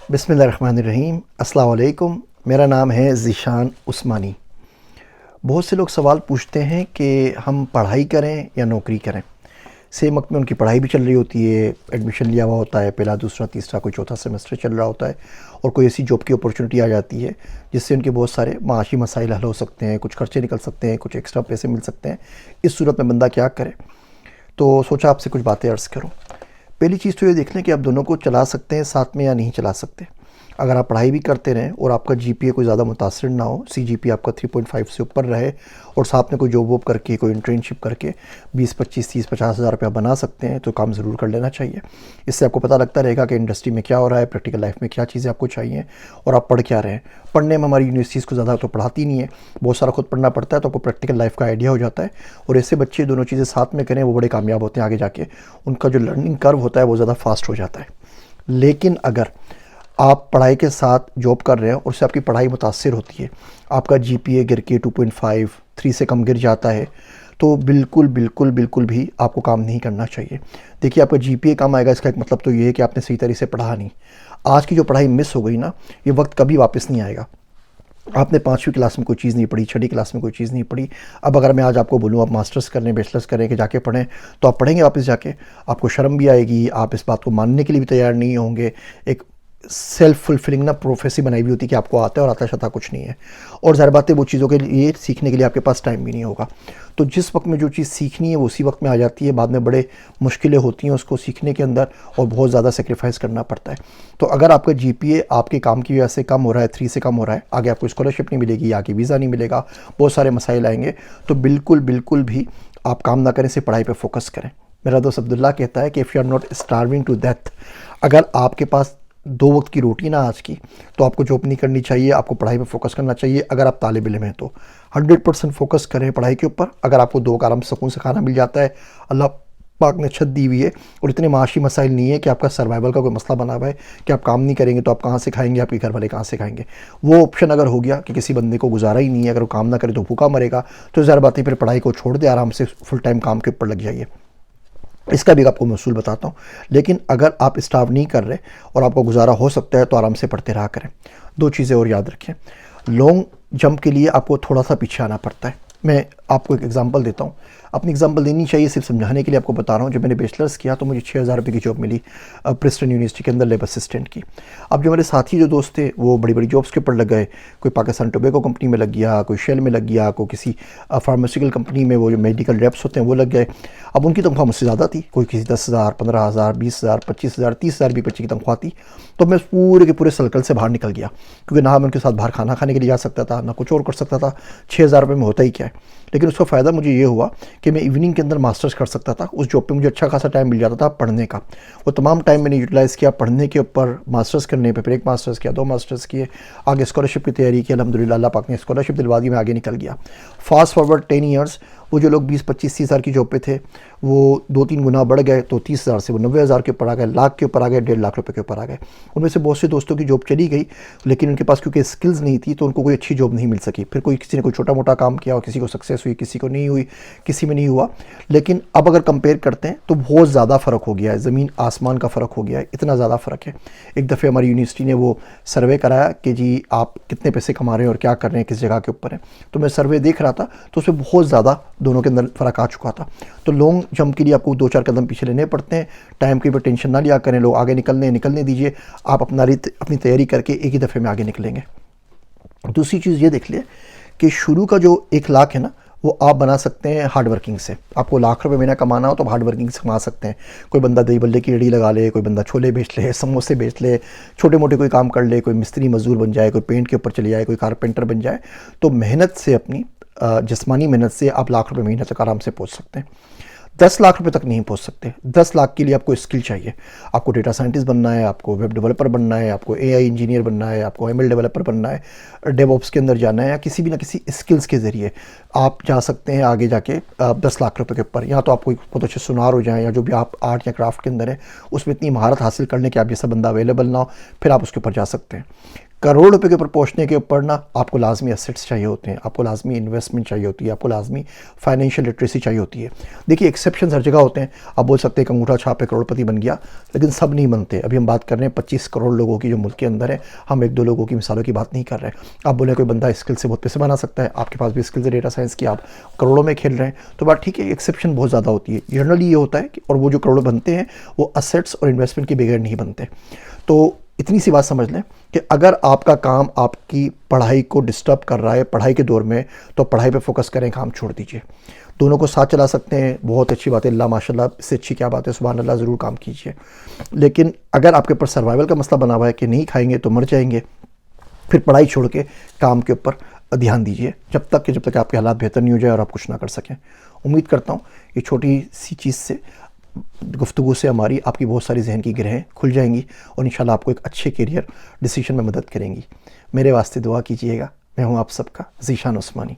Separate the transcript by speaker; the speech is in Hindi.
Speaker 1: बिस्मिल्लाहिर्रहमानिर्रहीम। अस्सलाम वालेकुम। मेरा नाम है ज़ीशान उस्मानी। बहुत से लोग सवाल पूछते हैं कि हम पढ़ाई करें या नौकरी करें। सेम वक्त में उनकी पढ़ाई भी चल रही होती है, एडमिशन लिया हुआ होता है, पहला दूसरा तीसरा कोई चौथा सेमेस्टर चल रहा होता है और कोई ऐसी जॉब की अपॉर्चुनिटी आ जाती है जिससे उनके बहुत सारे माशी मसाइल हल हो सकते हैं, कुछ खर्चे निकल सकते हैं, कुछ एक्स्ट्रा पैसे मिल सकते हैं। इस सूरत में बंदा क्या करे, तो सोचा आपसे कुछ बातें अर्ज़ करूँ। पहली चीज़ तो ये देख लें कि आप दोनों को चला सकते हैं साथ में या नहीं चला सकते। अगर आप पढ़ाई भी करते रहें और आपका जीपीए कोई ज़्यादा मुतासिर ना हो, सीजीपीए आपका 3.5 से ऊपर रहे और साथ में कोई जॉब वॉब करके, कोई इंटर्नशिप करके 20, 25, 30, 50 हज़ार रुपया बना सकते हैं तो काम ज़रूर कर लेना चाहिए। इससे आपको पता लगता रहेगा कि इंडस्ट्री में क्या हो रहा है, प्रैक्टिकल लाइफ में क्या चीज़ें आपको चाहिए और आप पढ़ क्या रहे हैं। पढ़ने में हमारी यूनिवर्सिटीज़ को ज़्यादा तो पढ़ाती नहीं है, बहुत सारा खुद पढ़ना पड़ता है, तो आपको प्रैक्टिकल लाइफ का आइडिया हो जाता है। और ऐसे बच्चे दोनों चीज़ें साथ में करें वो बड़े कामयाब होते हैं आगे जाके। उनका जो लर्निंग कर्व होता है वो ज़्यादा फास्ट हो जाता है। लेकिन अगर आप पढ़ाई के साथ जॉब कर रहे हैं और उससे आपकी पढ़ाई मुतासिर होती है, आपका जीपीए गिर के 2.5, 3 से कम गिर जाता है, तो बिल्कुल बिल्कुल बिल्कुल भी आपको काम नहीं करना चाहिए। देखिए, आपका जीपीए कम आएगा, इसका एक मतलब तो ये है कि आपने सही तरह से पढ़ा नहीं। आज की जो पढ़ाई मिस हो गई ना, ये वक्त कभी वापस नहीं आएगा। आपने 5वीं क्लास में कोई चीज़ नहीं पढ़ी, 6ठी क्लास में कोई चीज़ नहीं पढ़ी। अब अगर मैं आज आपको बोलूँ आप मास्टर्स कर लें, बैचलर्स करें कि जाके पढ़ें, तो आप पढ़ेंगे वापस जाके? आपको शर्म भी आएगी, आप इस बात को मानने के लिए भी तैयार नहीं होंगे। एक सेल्फ फुलफिलिंग ना प्रोफेसी बनाई हुई होती है कि आपको आता है और आता शता कुछ नहीं है। और ज़ाहिर बात है वो चीज़ों के लिए सीखने के लिए आपके पास टाइम भी नहीं होगा। तो जिस वक्त में जो चीज़ सीखनी है वो उसी वक्त में आ जाती है, बाद में बड़े मुश्किलें होती हैं उसको सीखने के अंदर और बहुत ज़्यादा सेक्रीफाइस करना पड़ता है। तो अगर आपका जीपीए आपके काम की वजह से कम हो रहा है, 3 से कम हो रहा है, आगे आपको स्कॉलरशिप नहीं मिलेगी, आगे वीज़ा नहीं मिलेगा, बहुत सारे मसाइल आएंगे, तो बिल्कुल बिल्कुल भी आप काम ना करें, सिर्फ पढ़ाई पर फोकस करें। मेरा दोस्त अब्दुल्ला कहता है कि if you are not starving to death, अगर आपके पास 2 वक्त की रोटी ना आज की, तो आपको जॉब नहीं करनी चाहिए, आपको पढ़ाई पे फोकस करना चाहिए। अगर आप तालिब इल्म हैं तो 100% फोकस करें पढ़ाई के ऊपर। अगर आपको 2 का आराम सुकून से खाना मिल जाता है, अल्लाह पाक ने छत दी हुई है और इतने माशी मसाइल नहीं है कि आपका सर्वाइवल का कोई मसला बना हुआ है कि आप काम नहीं करेंगे तो आप कहाँ से खाएंगे, आपके घर वाले कहाँ से खाएंगे। वो ऑप्शन अगर हो गया कि किसी बंदे को गुजारा ही नहीं है, अगर वो काम ना करे तो भूखा मरेगा, तो ज़ाहिर बात है फिर पढ़ाई को छोड़ दे, आराम से फुल टाइम काम के ऊपर लग जाइए। इसका भी आपको मैं उसूल बताता हूँ। लेकिन अगर आप स्टाफ नहीं कर रहे और आपको गुजारा हो सकता है तो आराम से पढ़ते रहा करें। 2 चीज़ें और याद रखें, लॉन्ग जंप के लिए आपको थोड़ा सा पीछे आना पड़ता है। मैं आपको एक एग्जांपल देता हूँ, अपनी एग्जांपल देनी चाहिए, सिर्फ समझाने के लिए आपको बता रहा हूँ। जब मैंने बैचलर्स किया तो मुझे 6,000 रुपये की जॉब मिली प्रिंसटन यूनिवर्सिटी के अंदर लेब असिस्टेंट की। अब जो मेरे साथी जो दोस्त थे वो बड़ी बड़ी जॉब्स के ऊपर लग गए, कोई पाकिस्तान टोबैको कंपनी में लग गया, कोई शेल में लग गया, कोई किसी फार्मास्यूटिकल कंपनी में वो जो मेडिकल रेप्स होते हैं वो लग गए। अब उनकी तनख्वाह मुझसे ज़्यादा थी, कोई किसी 10,000, 15,000, 20,000, 25,000, 30,000 भी बच्चे की तनख्वाह थी। तो मैं पूरे के पूरे सर्कल से बाहर निकल गया, क्योंकि ना मैं उनके साथ बाहर खाना खाने के लिए जा सकता था, ना कुछ और कर सकता था। 6,000 रुपये में होता ही क्या है। लेकिन उसका फ़ायदा मुझे ये हुआ कि मैं इवनिंग के अंदर मास्टर्स कर सकता था। उस जॉब पे मुझे अच्छा खासा टाइम मिल जाता था पढ़ने का। वो तमाम टाइम मैंने यूटिलाइज़ किया पढ़ने के ऊपर, मास्टर्स करने पे। फिर 1 मास्टर्स किया, 2 मास्टर्स किए, आगे स्कॉलरशिप की तैयारी की। अल्हम्दुलिल्लाह अल्लाह पाक ने स्कॉलरशिप दिलवा दी, मैं आगे निकल गया। फास्ट फॉरवर्ड 10 ईयर्स, वो जो लोग 20, 25, 30 हज़ार की जॉब पे थे वो 2-3 गुना बढ़ गए, तो 30,000 से वो 90,000 के ऊपर आ गए, लाख के ऊपर आ गए, 1.5 लाख रुपए के ऊपर आ गए। उनमें से बहुत से दोस्तों की जॉब चली गई, लेकिन उनके पास क्योंकि स्किल्स नहीं थी तो उनको कोई अच्छी जॉब नहीं मिल सकी। फिर कोई किसी ने कोई छोटा मोटा काम किया और किसी को सक्सेस हुई, किसी को नहीं हुई, किसी में नहीं हुआ। लेकिन अब अगर कंपेयर करते हैं तो बहुत ज़्यादा फ़र्क हो गया है, ज़मीन आसमान का फ़र्क हो गया है, इतना ज़्यादा फ़र्क है। एक दफ़े हमारी यूनिवर्सिटी ने वो सर्वे कराया कि जी आप कितने पैसे कमा रहे हैं और क्या कर रहे हैं, किस जगह के ऊपर है। तो मैं सर्वे देख रहा था तो उसमें बहुत ज़्यादा दोनों के अंदर फ़र्क आ चुका था। तो लॉन्ग जंप के लिए आपको 2-4 कदम पीछे लेने पड़ते हैं। टाइम की भी टेंशन ना लिया करें, लोग आगे निकलने दीजिए। आप अपनी तैयारी करके एक ही दफ़े में आगे निकलेंगे। दूसरी चीज़ ये देख लिया कि शुरू का जो 1 लाख है ना, वो आप बना सकते हैं हार्ड वर्किंग से। आपको लाख रुपए महीना कमाना हो तो हार्ड वर्किंग से कमा सकते हैं। कोई बंदा दही बल्ले की रेडी लगा ले, कोई बंदा छोले बेच ले, समोसे बेच ले, छोटे मोटे कोई काम कर ले, कोई मिस्त्री मजदूर बन जाए, कोई पेंट के ऊपर चले जाए, कोई कारपेंटर बन जाए। तो मेहनत से, अपनी जिस्मानी मेहनत से आप लाख रुपए महीने तक आराम से पहुंच सकते हैं। 10 लाख रुपए तक नहीं पहुंच सकते। 10 लाख के लिए आपको स्किल चाहिए। आपको डेटा साइंटिस्ट बनना है, आपको वेब डेवलपर बनना है, आपको एआई इंजीनियर बनना है, आपको एमएल डेवलपर बनना है, डेवऑप्स के अंदर जाना है, या किसी भी ना किसी स्किल्स के ज़रिए आप जा सकते हैं आगे जाके 10 लाख रुपए के ऊपर। या तो आप कोई बहुत अच्छे सुनार हो जाएं, या जो भी आप आर्ट या क्राफ्ट के अंदर है उसमें इतनी महारत हासिल करने के आप जैसा बंदा अवेलेबल ना हो, फिर आप उसके ऊपर जा सकते हैं। करोड़ रुपए के ऊपर पहुंचने के ऊपर ना आपको लाजमी एसेट्स चाहिए होते हैं, आपको लाजमी इन्वेस्टमेंट चाहिए होती है, आपको लाजमी फाइनेंशियल लिटरेसी चाहिए होती है। देखिए एक्सेप्शन हर जगह होते हैं। आप बोल सकते हैं कि अंगूठा छाप पे करोड़पति बन गया, लेकिन सब नहीं बनते। अभी हम बात कर रहे हैं 25 करोड़ लोगों की जो मुल्क के अंदर है, हम एक दो लोगों की मिसालों की बात नहीं कर रहे हैं। आप बोले कोई बंदा स्किल से बहुत पैसे बना सकता है, आपके पास भी स्किल्स है डेटा साइंस की, आप करोड़ों में खेल रहे हैं, तो बात ठीक है, एक्सेप्शन बहुत ज़्यादा होती है। जनरली ये होता है कि और वो जो करोड़ बनते हैं वो असेट्स और इन्वेस्टमेंट के बगैर नहीं बनते। तो इतनी सी बात समझ लें कि अगर आपका काम आपकी पढ़ाई को डिस्टर्ब कर रहा है पढ़ाई के दौर में, तो पढ़ाई पे फोकस करें, काम छोड़ दीजिए। दोनों को साथ चला सकते हैं, बहुत अच्छी बात है, अल्लाह माशाल्लाह, इससे अच्छी क्या बात है, सुभान अल्लाह, ज़रूर काम कीजिए। लेकिन अगर आपके ऊपर सर्वाइवल का मसला बना हुआ है कि नहीं खाएंगे तो मर जाएंगे, फिर पढ़ाई छोड़ के काम के ऊपर ध्यान दीजिए, जब तक आपके हालात बेहतर नहीं हो जाए और आप कुछ ना कर सकें। उम्मीद करता हूँ ये छोटी सी चीज़ से, गुफ्तगू से हमारी आपकी बहुत सारी जहन की गिरहें खुल जाएंगी और इंशाल्लाह आपको एक अच्छे करियर डिसीजन में मदद करेंगी। मेरे वास्ते दुआ कीजिएगा। मैं हूँ आप सबका ज़ीशान उस्मानी।